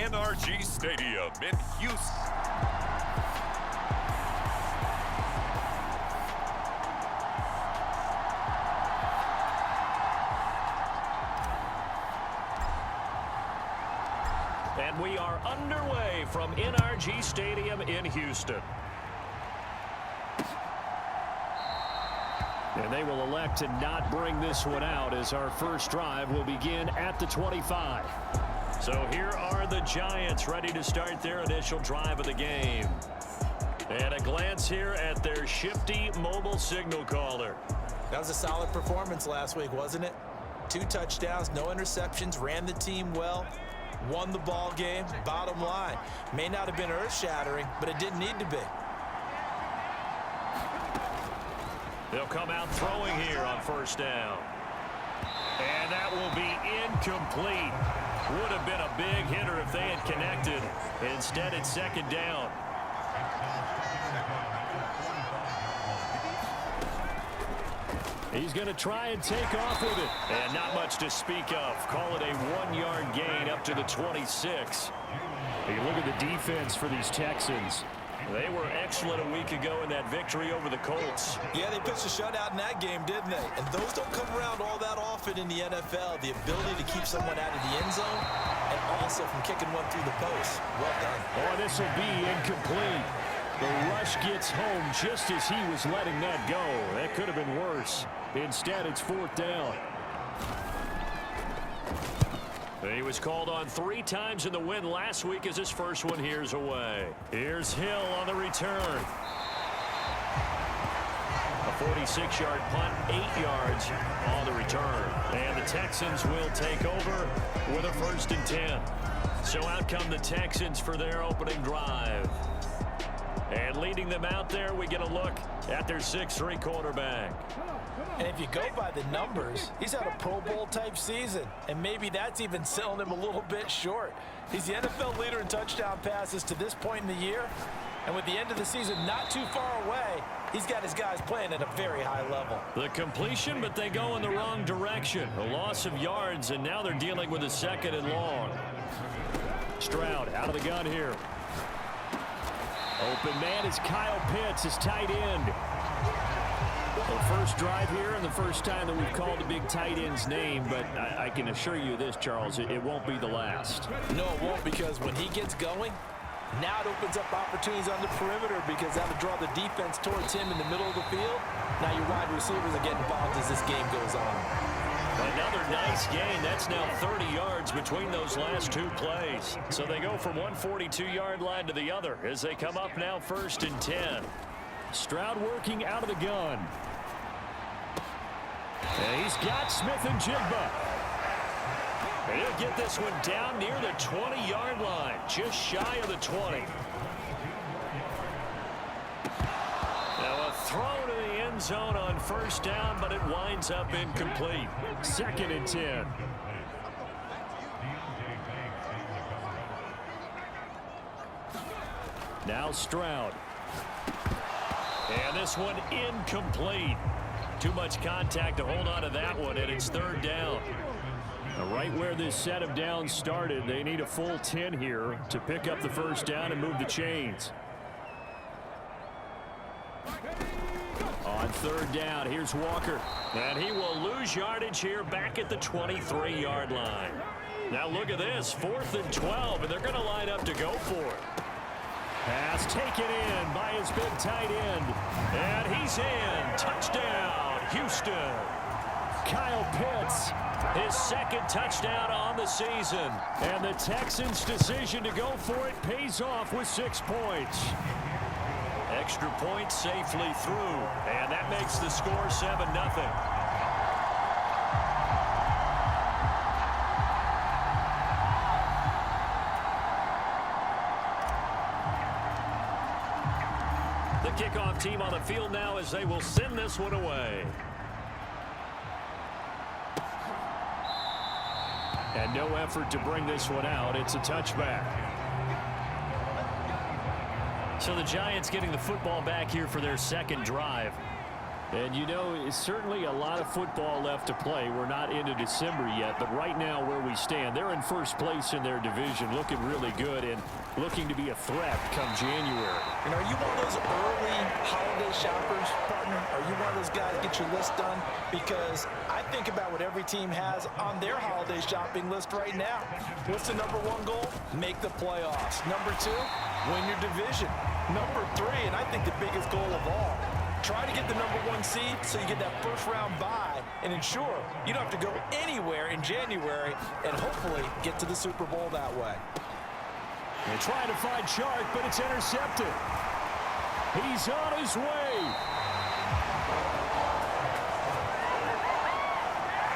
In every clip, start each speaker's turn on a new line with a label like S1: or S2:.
S1: NRG Stadium in Houston.
S2: And we are underway from NRG Stadium in Houston. And they will elect to not bring this one out as our first drive will begin at the 25. So here are the Giants ready to start their initial drive of the game. And a glance here at their shifty mobile signal caller.
S3: That was a solid performance last week, wasn't it? 2 touchdowns, no interceptions, ran the team well, won the ball game. Bottom line, may not have been earth-shattering, but it didn't need to be.
S2: They'll come out throwing here on first down. And that will be incomplete. Would have been a big hitter if they had connected. Instead, it's second down. He's going to try and take off with it. And not much to speak of. Call it a 1-yard gain up to the 26. You look at the defense for these Texans. They were excellent a week ago in that victory over the Colts.
S3: Yeah, they pitched a shutout in that game, didn't they? And those don't come around all that often in the NFL. The ability to keep someone out of the end zone and also from kicking one through the post. Well done.
S2: Oh, this will be incomplete. The rush gets home just as he was letting that go. That could have been worse. Instead, it's fourth down. He was called on 3 times in the win last week as his first one here's away. Here's Hill on the return. A 46-yard punt, 8 yards on the return. And the Texans will take over with a 1st and 10. So out come the Texans for their opening drive. And leading them out there, we get a look at their 6'3" quarterback.
S3: And if you go by the numbers, he's had a Pro Bowl type season. And maybe that's even selling him a little bit short. He's the NFL leader in touchdown passes to this point in the year. And with the end of the season not too far away, he's got his guys playing at a very high level.
S2: The completion, but they go in the wrong direction. A loss of yards, and now they're dealing with a 2nd and long. Stroud out of the gun here. Open man is Kyle Pitts, his tight end. The first drive here and the first time that we've called a big tight end's name, but I can assure you this, Charles, it won't be the last.
S3: No, it won't, because when he gets going, now it opens up opportunities on the perimeter because that'll draw the defense towards him in the middle of the field. Now your wide receivers are getting involved as this game goes on.
S2: Another nice gain. That's now 30 yards between those last 2 plays. So they go from one 42-yard line to the other as they come up now 1st and 10. Stroud working out of the gun. And he's got Smith and Jigba. And he'll get this one down near the 20-yard line, just shy of the 20. Now a throw to the end zone on first down, but it winds up incomplete. 2nd and 10. Now Stroud. And this one incomplete. Too much contact to hold on to that one, and it's 3rd down. Now, right where this set of downs started, they need a full 10 here to pick up the first down and move the chains. On 3rd down, here's Walker. And he will lose yardage here back at the 23-yard line. Now look at this, 4th and 12, and they're going to line up to go for it. Pass taken in by his big tight end. And he's in. Touchdown, Houston. Kyle Pitts, his 2nd touchdown on the season. And the Texans' decision to go for it pays off with 6 points. Extra point safely through. And that makes the score 7-0. Kickoff team on the field now as they will send this one away. And no effort to bring this one out. It's a touchback. So the Giants getting the football back here for their 2nd drive. And you know, it's certainly a lot of football left to play. We're not into December yet, but right now where we stand, they're in first place in their division, looking really good and looking to be a threat come January.
S3: And are you one of those early holiday shoppers, partner? Are you one of those guys get your list done? Because I think about what every team has on their holiday shopping list right now. What's the number one goal? Make the playoffs. Number two, win your division. Number three, and I think the biggest goal of all, try to get the number one seed so you get that first round bye and ensure you don't have to go anywhere in January and hopefully get to the Super Bowl that way.
S2: They're trying to find Chark, but it's intercepted. He's on his way.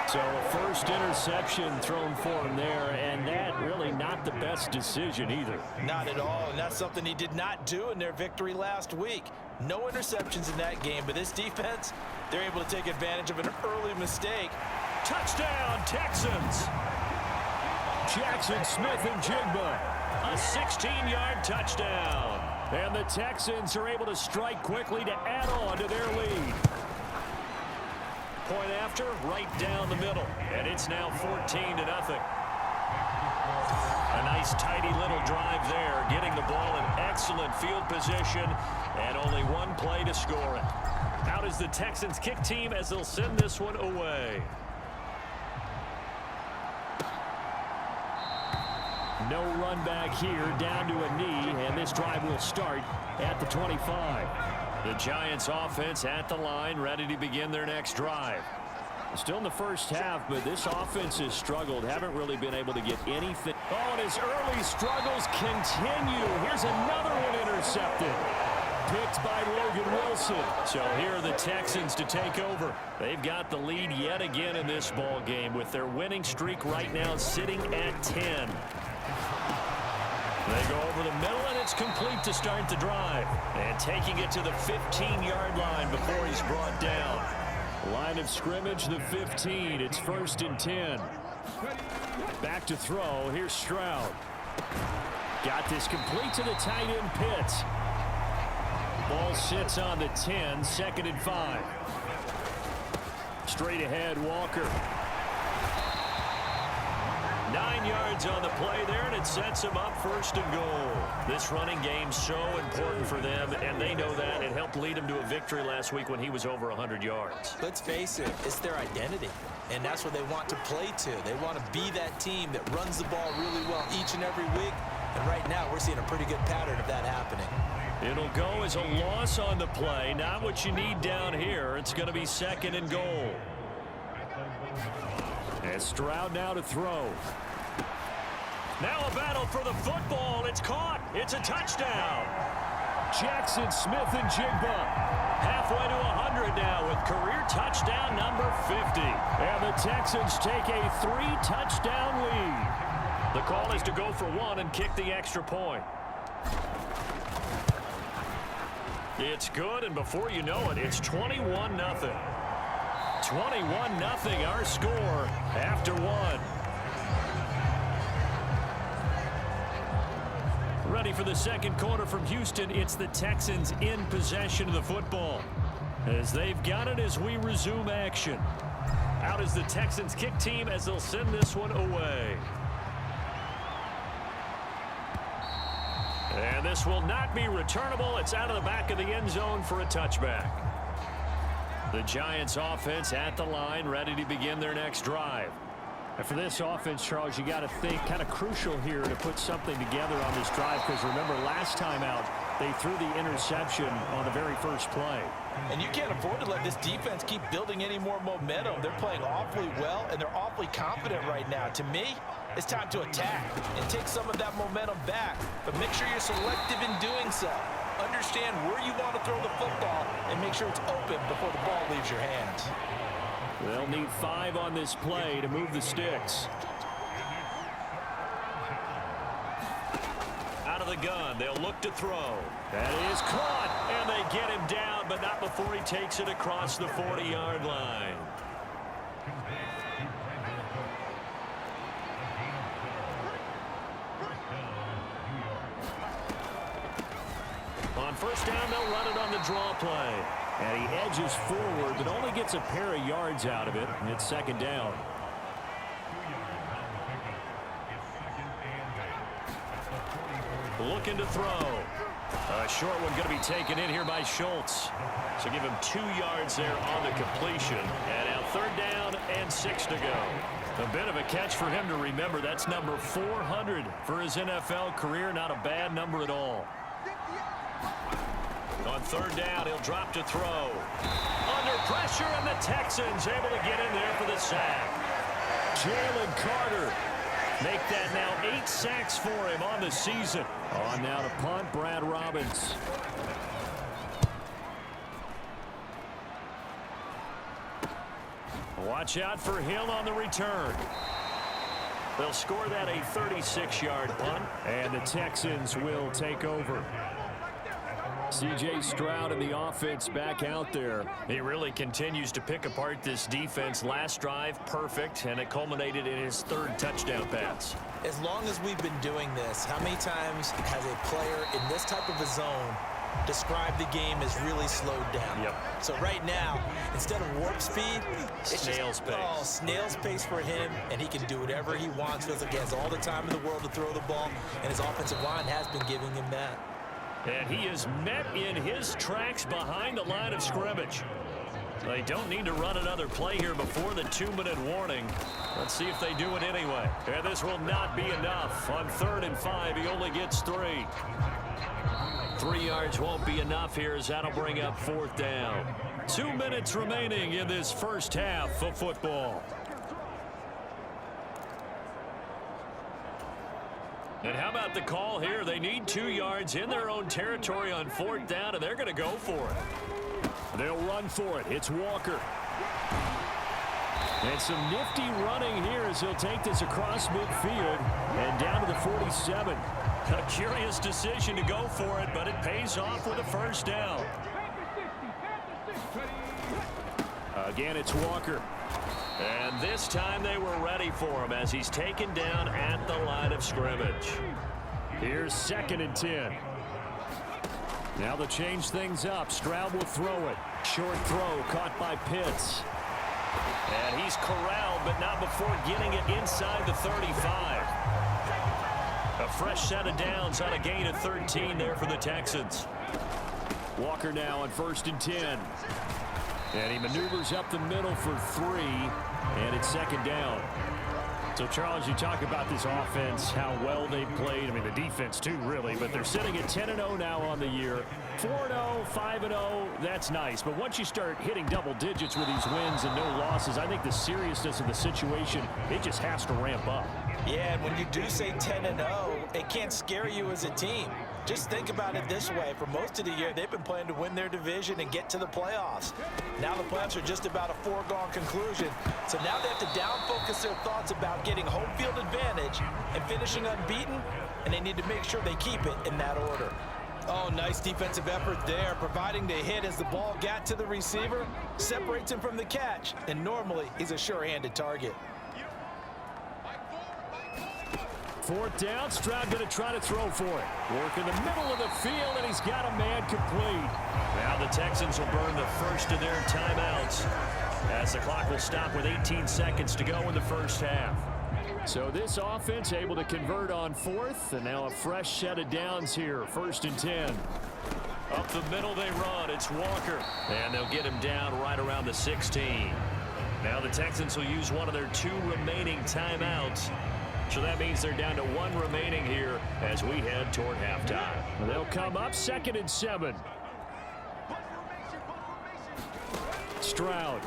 S2: So a first interception thrown for him there, and that really not the best decision either.
S3: Not at all, and that's something he did not do in their victory last week. No interceptions in that game, but this defense, they're able to take advantage of an early mistake.
S2: Touchdown, Texans! Jackson Smith and Jigba, a 16-yard touchdown. And the Texans are able to strike quickly to add on to their lead. Point after, right down the middle, and it's now 14-0. A nice tidy little drive there, getting the ball in excellent field position, and only one play to score it. Out is the Texans kick team as they'll send this one away. No run back here, down to a knee, and this drive will start at the 25. The Giants offense at the line, ready to begin their next drive. Still in the first half, but this offense has struggled. Haven't really been able to get anything. Oh, and his early struggles continue. Here's another one intercepted. Picked by Logan Wilson. So here are the Texans to take over. They've got the lead yet again in this ball game with their winning streak right now sitting at 10. They go over the middle, and it's complete to start the drive. And taking it to the 15-yard line before he's brought down. Line of scrimmage, the 15. It's 1st and 10. Back to throw. Here's Stroud. Got this complete to the tight end Pitts. Ball sits on the 10, 2nd and 5. Straight ahead, Walker. 9 yards on the play there, and it sets them up 1st and goal. This running game's so important for them, and they know that. It helped lead them to a victory last week when he was over 100 yards.
S3: Let's face it, it's their identity, and that's what they want to play to. They want to be that team that runs the ball really well each and every week, and right now we're seeing a pretty good pattern of that happening.
S2: It'll go as a loss on the play, not what you need down here. It's going to be 2nd and goal. And Stroud now to throw. Now a battle for the football. It's caught. It's a touchdown. Jackson Smith and Jigba halfway to 100 now with career touchdown number 50. And the Texans take a 3-touchdown lead. The call is to go for one and kick the extra point. It's good, and before you know it, it's 21-0. 21-0 our score after one. Ready for the second quarter from Houston. It's the Texans in possession of the football as they've got it as we resume action. Out is the Texans kick team as they'll send this one away. And this will not be returnable. It's out of the back of the end zone for a touchback. The Giants offense at the line, ready to begin their next drive. And for this offense, Charles, you got to think kind of crucial here to put something together on this drive, because remember last time out they threw the interception on the very first play.
S3: And you can't afford to let this defense keep building any more momentum. They're playing awfully well, and they're awfully confident right now. To me, it's time to attack and take some of that momentum back, but make sure you're selective in doing so. Understand where you want to throw the football and make sure it's open before the ball leaves your hands.
S2: They'll need 5 on this play to move the sticks. Out of the gun, they'll look to throw. That is caught, and they get him down, but not before he takes it across the 40-yard line. On first down, they'll run it on the draw play. And he edges forward, but only gets a pair of yards out of it. And it's second down. Looking to throw. A short one going to be taken in here by Schultz. So give him 2 yards there on the completion. And now third down and 6 to go. A bit of a catch for him to remember. That's number 400 for his NFL career. Not a bad number at all. On third down, he'll drop to throw. Under pressure, and the Texans able to get in there for the sack. Jalen Carter make that now 8 sacks for him on the season. On now to punt, Brad Robbins. Watch out for Hill on the return. They'll score that a 36-yard punt, and the Texans will take over. C.J. Stroud and the offense back out there. He really continues to pick apart this defense. Last drive, perfect, and it culminated in his 3rd touchdown pass.
S3: As long as we've been doing this, how many times has a player in this type of a zone described the game as really slowed down?
S2: Yep. So
S3: right now, instead of warp speed, it's
S2: snail's pace.
S3: Oh, snail's pace for him, and he can do whatever he wants. Feels like he has all the time in the world to throw the ball, and his offensive line has been giving him that.
S2: And he is met in his tracks behind the line of scrimmage. They don't need to run another play here before the 2-minute warning. Let's see if they do it anyway. And this will not be enough. On 3rd and 5, he only gets 3. 3 yards won't be enough here as that'll bring up 4th down. 2 minutes remaining in this first half of football. And how about the call here? They need 2 yards in their own territory on 4th down, and they're going to go for it. They'll run for it. It's Walker. And some nifty running here as he'll take this across midfield and down to the 47. A curious decision to go for it, but it pays off with a 1st down. Again, it's Walker. And this time they were ready for him as he's taken down at the line of scrimmage. Here's 2nd and 10. Now they'll change things up. Stroud will throw it. Short throw caught by Pitts. And he's corralled, but not before getting it inside the 35. A fresh set of downs on a gain of 13 there for the Texans. Walker now on 1st and 10. And he maneuvers up the middle for 3, and it's 2nd down. So, Charles, you talk about this offense, how well they've played. I mean, the defense, too, really. But they're sitting at 10-0 now on the year. 4-0, 5-0, that's nice. But once you start hitting double digits with these wins and no losses, I think the seriousness of the situation, it just has to ramp up.
S3: Yeah, and when you do say 10-0, it can't scare you as a team. Just think about it this way. For most of the year, they've been playing to win their division and get to the playoffs. Now the playoffs are just about a foregone conclusion. So now they have to down-focus their thoughts about getting home field advantage and finishing unbeaten, and they need to make sure they keep it in that order. Oh, nice defensive effort there, providing the hit as the ball got to the receiver, separates him from the catch, and normally he's a sure-handed target.
S2: 4th down, Stroud going to try to throw for it. Work in the middle of the field, and he's got a man complete. Now the Texans will burn the first of their timeouts as the clock will stop with 18 seconds to go in the first half. So this offense able to convert on 4th, and now a fresh set of downs here, 1st and 10. Up the middle they run. It's Walker, and they'll get him down right around the 16. Now the Texans will use one of their 2 remaining timeouts. So that means they're down to 1 remaining here as we head toward halftime. They'll come up 2nd and 7. Stroud.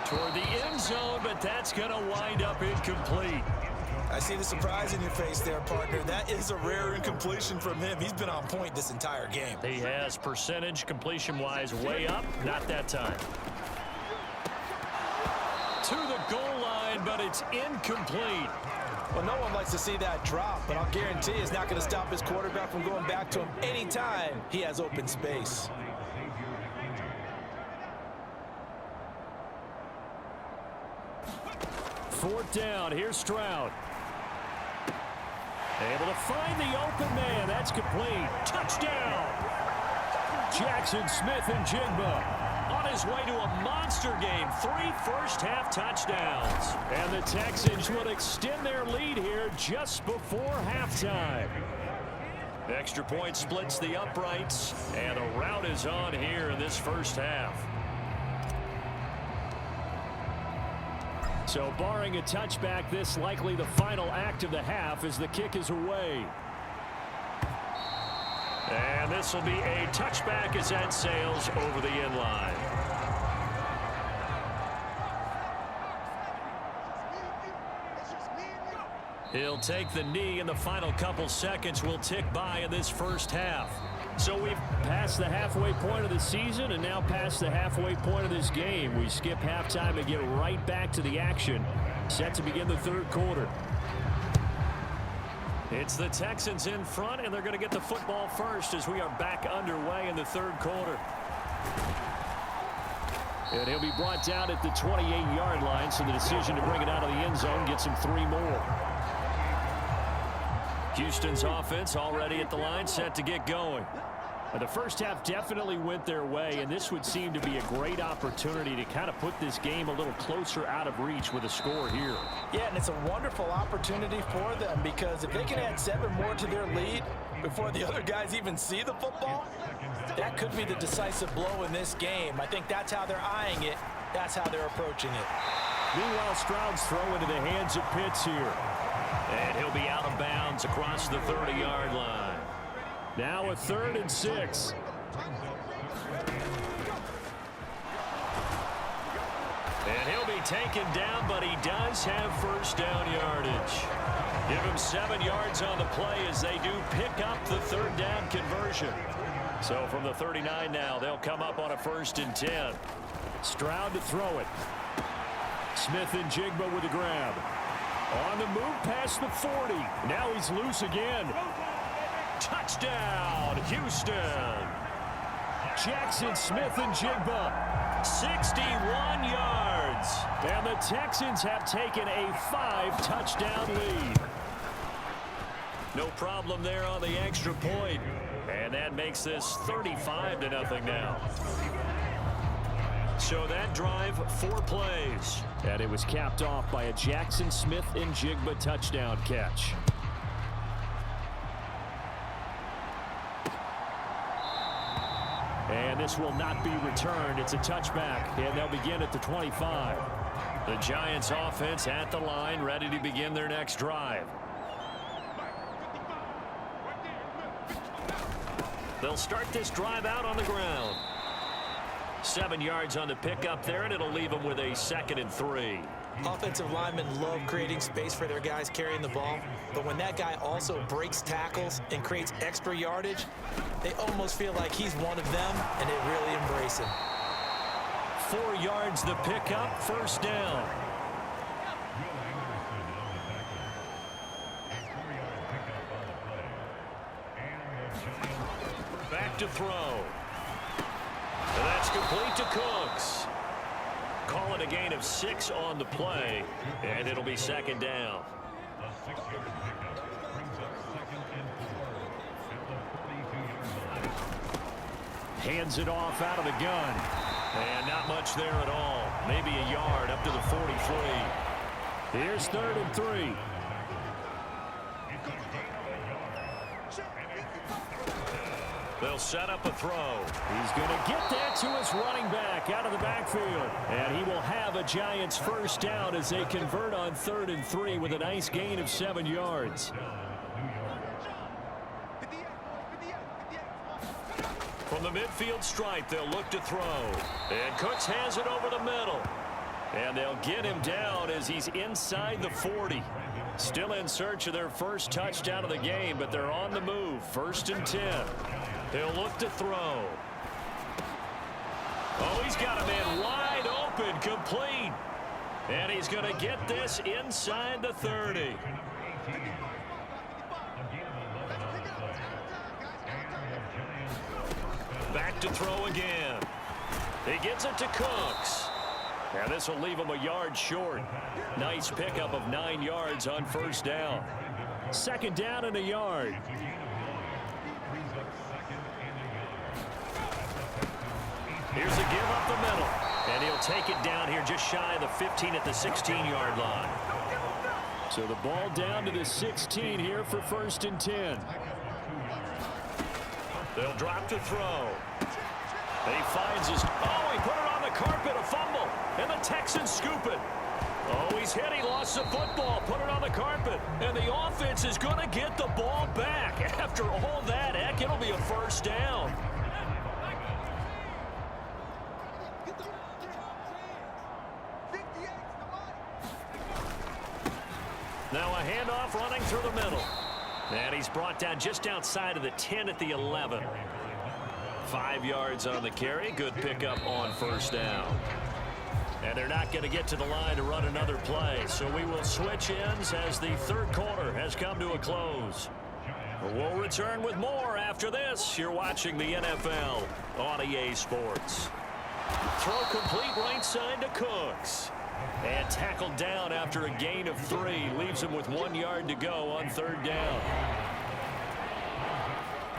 S2: Toward the end zone, but that's going to wind up incomplete.
S3: I see the surprise in your face there, partner. That is a rare incompletion from him. He's been on point this entire game.
S2: He has percentage completion-wise way up. Not that time. To the goal line, but it's incomplete.
S3: Well, no one likes to see that drop, but I'll guarantee it's not going to stop his quarterback from going back to him anytime he has open space.
S2: Fourth down. Here's Stroud. Able to find the open man. That's complete. Touchdown. Jackson Smith and Jigba on his way to a monster game. 3 first-half touchdowns. And the Texans will extend their lead here just before halftime. Extra point splits the uprights, and a rout is on here in this first half. So barring a touchback, this likely the final act of the half as the kick is away. And this will be a touchback as that sails over the end line. He'll take the knee, and the final couple seconds will tick by in this first half. So we've passed the halfway point of the season and now past the halfway point of this game. We skip halftime and get right back to the action. Set to begin the third quarter. It's the Texans in front, and they're going to get the football first as we are back underway in the third quarter. And he'll be brought down at the 28-yard line, so the decision to bring it out of the end zone gets him 3 more. Houston's offense already at the line, set to get going. The first half definitely went their way, and this would seem to be a great opportunity to kind of put this game a little closer out of reach with a score here.
S3: Yeah, and it's a wonderful opportunity for them because if they can add 7 more to their lead before the other guys even see the football, that could be the decisive blow in this game. I think that's how they're eyeing it. That's how they're approaching it.
S2: Meanwhile, Stroud's throw into the hands of Pitts here. And he'll be out of bounds across the 30-yard line. Now a 3rd and 6. And he'll be taken down, but he does have first down yardage. Give him 7 yards on the play as they do pick up the 3rd down conversion. So from the 39 now, they'll come up on a 1st and 10. Stroud to throw it. Smith and Jigba with the grab. On the move past the 40. Now he's loose again. Touchdown, Houston. Jackson Smith and Jigba. 61 yards. And the Texans have taken a 5-touchdown lead. No problem there on the extra point. And that makes this 35-0 now. So that drive, 4 plays. And it was capped off by a Jackson Smith and Jigba touchdown catch. And this will not be returned. It's a touchback, and they'll begin at the 25. The Giants offense at the line, ready to begin their next drive. They'll start this drive out on the ground. 7 yards on the pickup there, and it'll leave them with a 2nd and 3.
S4: Offensive linemen love creating space for their guys carrying the ball, but when that guy also breaks tackles and creates extra yardage, they almost feel like he's one of them, and they really embrace him.
S2: 4 yards the pickup, 1st down. Back to throw. And that's complete to Cooks. Call it a gain of 6 on the play, and it'll be 2nd down. Hands it off out of the gun. And not much there at all. Maybe a yard up to the 43. Here's 3rd and 3. They'll set up a throw. He's going to get that to his running back out of the backfield. And he will have a Giants 1st down as they convert on 3rd and 3 with a nice gain of 7 yards. From the midfield stripe, they'll look to throw. And Cooks has it over the middle. And they'll get him down as he's inside the 40. Still in search of their first touchdown of the game, but they're on the move. 1st and 10. He'll look to throw. Oh, he's got a man wide open, complete. And he's going to get this inside the 30. Back to throw again. He gets it to Cooks. And this will leave him a yard short. Nice pickup of 9 yards on 1st down. 2nd down and a yard. Here's a give up the middle. And he'll take it down here just shy of the 15 at the 16-yard line.
S5: So the ball down to the 16 here for 1st and 10.
S2: They'll drop to throw. And he finds his... Oh, he put it on the carpet, a fumble. And the Texans scoop it. Oh, he's hit. He lost the football. Put it on the carpet. And the offense is going to get the ball back. After all that, heck, it'll be a 1st down. Now a handoff running through the middle. And he's brought down just outside of the 10 at the 11. 5 yards on the carry. Good pickup on 1st down. And they're not going to get to the line to run another play. So we will switch ends as the 3rd quarter has come to a close. We'll return with more after this. You're watching the NFL on EA Sports. Throw complete right side to Cooks. And tackled down after a gain of 3. Leaves him with 1 yard to go on 3rd down.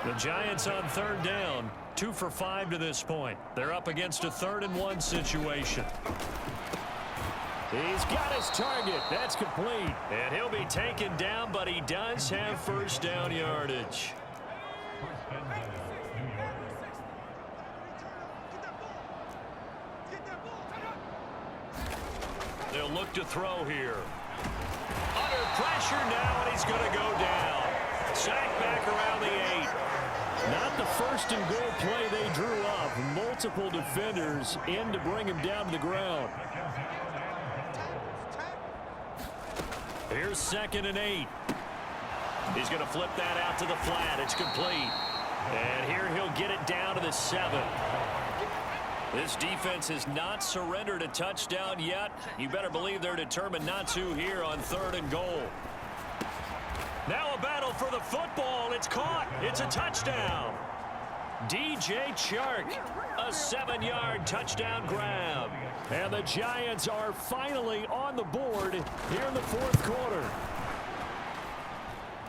S2: The Giants on 3rd down. 2 for 5 to this point. They're up against a 3rd and 1 situation.
S5: He's got his target. That's complete.
S2: And he'll be taken down, but he does have 1st down yardage. They'll look to throw here. Under pressure now, and he's going to go down. Sacked back around the 8.
S5: Not the 1st and goal play they drew up. Multiple defenders in to bring him down to the ground.
S2: Here's 2nd and 8. He's going to flip that out to the flat. It's complete. And here he'll get it down to the 7. This defense has not surrendered a touchdown yet. You better believe they're determined not to here on 3rd and goal. Now a battle for the football. It's caught. It's a touchdown. DJ Chark, a 7-yard touchdown grab.
S5: And the Giants are finally on the board here in the 4th quarter.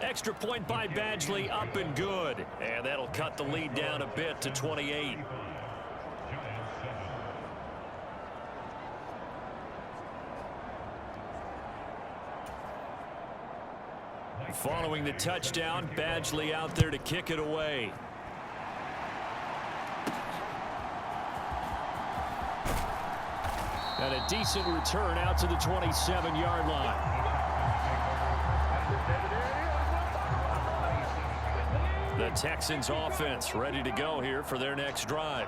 S2: Extra point by Badgley, up and good. And that'll cut the lead down a bit to 28. Following the touchdown, Badgley out there to kick it away.
S5: And a decent return out to the 27-yard line.
S2: The Texans offense ready to go here for their next drive.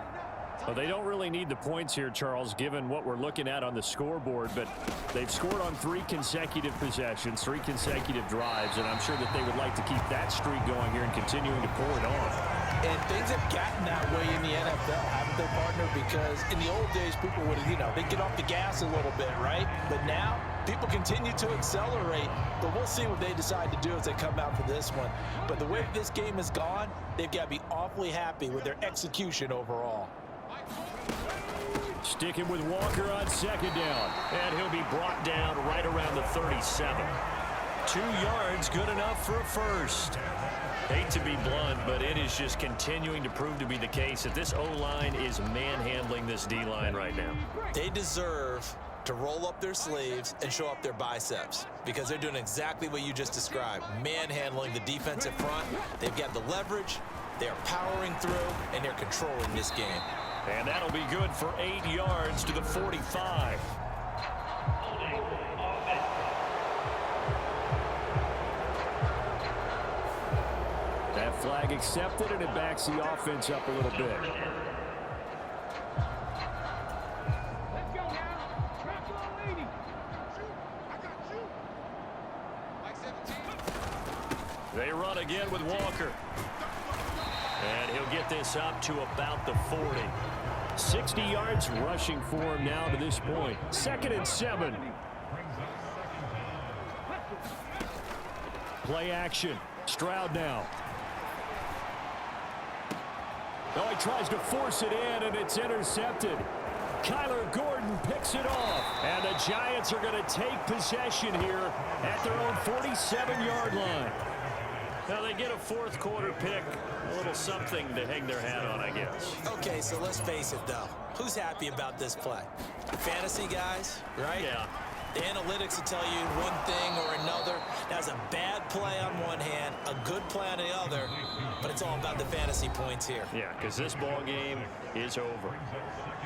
S5: Well, they don't really need the points here, Charles, given what we're looking at on the scoreboard, but they've scored on 3 consecutive possessions, 3 consecutive drives, and I'm sure that they would like to keep that streak going here and continuing to pull it on.
S3: And things have gotten that way in the NFL, haven't they, partner? Because in the old days, people would, they'd get off the gas a little bit, right? But now, people continue to accelerate, but we'll see what they decide to do as they come out for this one. But the way this game has gone, they've got to be awfully happy with their execution overall.
S5: Sticking with Walker on 2nd down.
S2: And he'll be brought down right around the 37. 2 yards, good enough for a 1st. Hate to be blunt, but it is just continuing to prove to be the case that this O-line is manhandling this D-line right now.
S4: They deserve to roll up their sleeves and show up their biceps because they're doing exactly what you just described, manhandling the defensive front. They've got the leverage, they're powering through, and they're controlling this game.
S2: And that'll be good for 8 yards to the 45.
S5: That flag accepted, and it backs the offense up a little bit.
S2: They run again with Walker. And he'll get this up to about the 40.
S5: 60 yards rushing for him now to this point. 2nd and 7. Play action. Stroud now. Oh, he tries to force it in, and it's intercepted. Kyler Gordon picks it off. And the Giants are going to take possession here at their own 47-yard line.
S2: Now they get a 4th quarter pick. A little something to hang their hat on, I guess.
S4: Okay, so let's face it, though. Who's happy about this play? Fantasy guys, right?
S2: Yeah.
S4: The analytics will tell you one thing or another. That's a bad play on one hand, a good play on the other, but it's all about the fantasy points here.
S2: Yeah, because this ball game is over.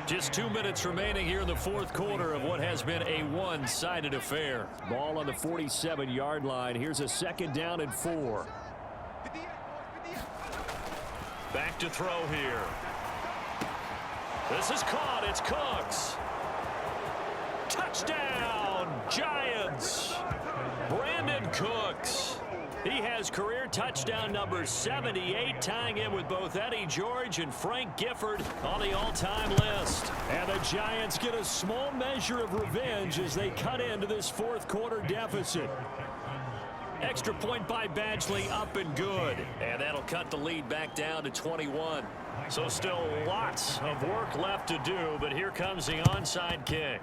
S2: Just 2 minutes remaining here in the fourth quarter of what has been a one-sided affair.
S5: Ball on the 47-yard line. Here's a 2nd down and 4.
S2: Back to throw here. This is caught. It's Cooks. Touchdown, Giants. Brandon Cooks. He has career touchdown number 78, tying in with both Eddie George and Frank Gifford on the all-time list.
S5: And the Giants get a small measure of revenge as they cut into this fourth quarter deficit.
S2: Extra point by Badgley, up and good. And that'll cut the lead back down to 21. So still lots of work left to do, but here comes the onside kick.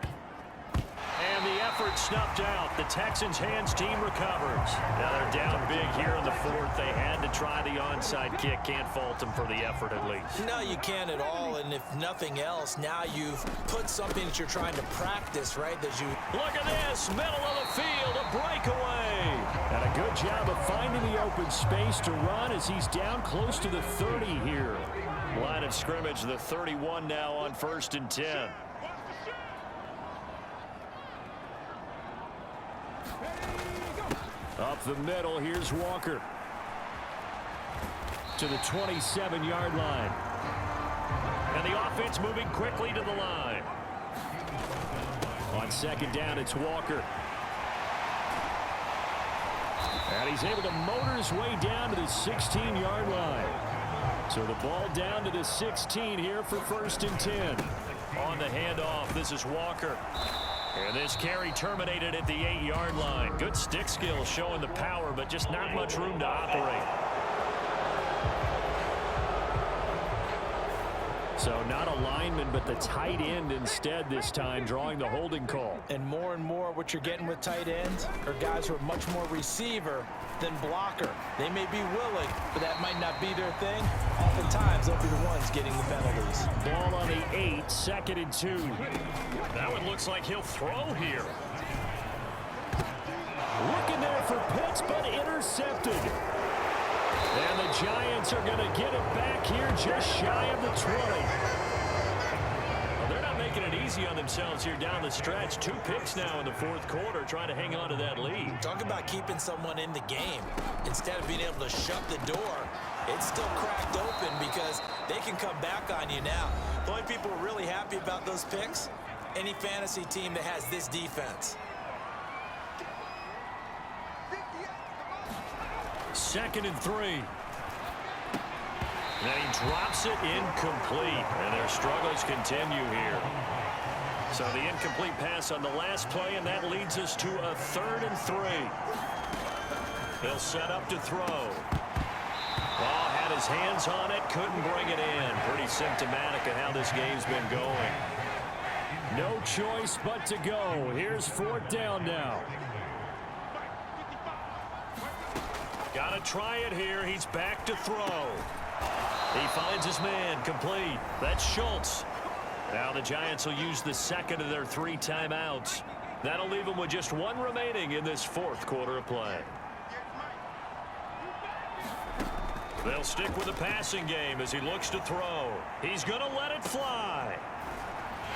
S2: And the effort snuffed out. The Texans' hands team recovers. Now they're down big here in the fourth. They had to try the onside kick. Can't fault them for the effort at least.
S4: No, you can't at all, and if nothing else, now you've put something that you're trying to practice, right? That you
S2: look at this, middle of the field, a breakaway.
S5: And a good job of finding the open space to run as he's down close to the 30 here.
S2: Line of scrimmage, the 31 now on 1st and 10.
S5: Up the middle, here's Walker. To the 27-yard line.
S2: And the offense moving quickly to the line.
S5: On 2nd down, it's Walker. And he's able to motor his way down to the 16-yard line. So the ball down to the 16 here for 1st and 10.
S2: On the handoff, this is Walker. And this carry terminated at the 8-yard line. Good stick skill showing the power, but just not much room to operate.
S5: So not a lineman, but the tight end instead this time, drawing the holding call.
S3: And more what you're getting with tight ends are guys who are much more receiver than blocker. They may be willing, but that might not be their thing. Oftentimes, they'll be the ones getting the penalties.
S5: Ball on the 8, 2nd and 2.
S2: That one looks like he'll throw here.
S5: Looking there for Pitts, but intercepted. And the Giants are going to get it back here just shy of the 20.
S2: Well, they're not making it easy on themselves here down the stretch. 2 picks now in the fourth quarter, trying to hang on to that lead.
S4: talk about keeping someone in the game. Instead of being able to shut the door, it's still cracked open because they can come back on you now. The only people who are really happy about those picks, any fantasy team that has this defense.
S2: 2nd and 3. And he drops it incomplete. And their struggles continue here. So the incomplete pass on the last play, and that leads us to a 3rd and 3. He'll set up to throw. Oh, had his hands on it, couldn't bring it in. Pretty symptomatic of how this game's been going.
S5: No choice but to go. Here's 4th down now.
S2: Got to try it here. He's back to throw. He finds his man, complete. That's Schultz. Now the Giants will use the 2nd of their 3 timeouts. That'll leave them with just 1 remaining in this fourth quarter of play. They'll stick with the passing game as he looks to throw. He's going to let it fly.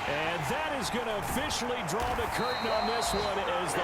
S5: And that is going to officially draw the curtain on this one as the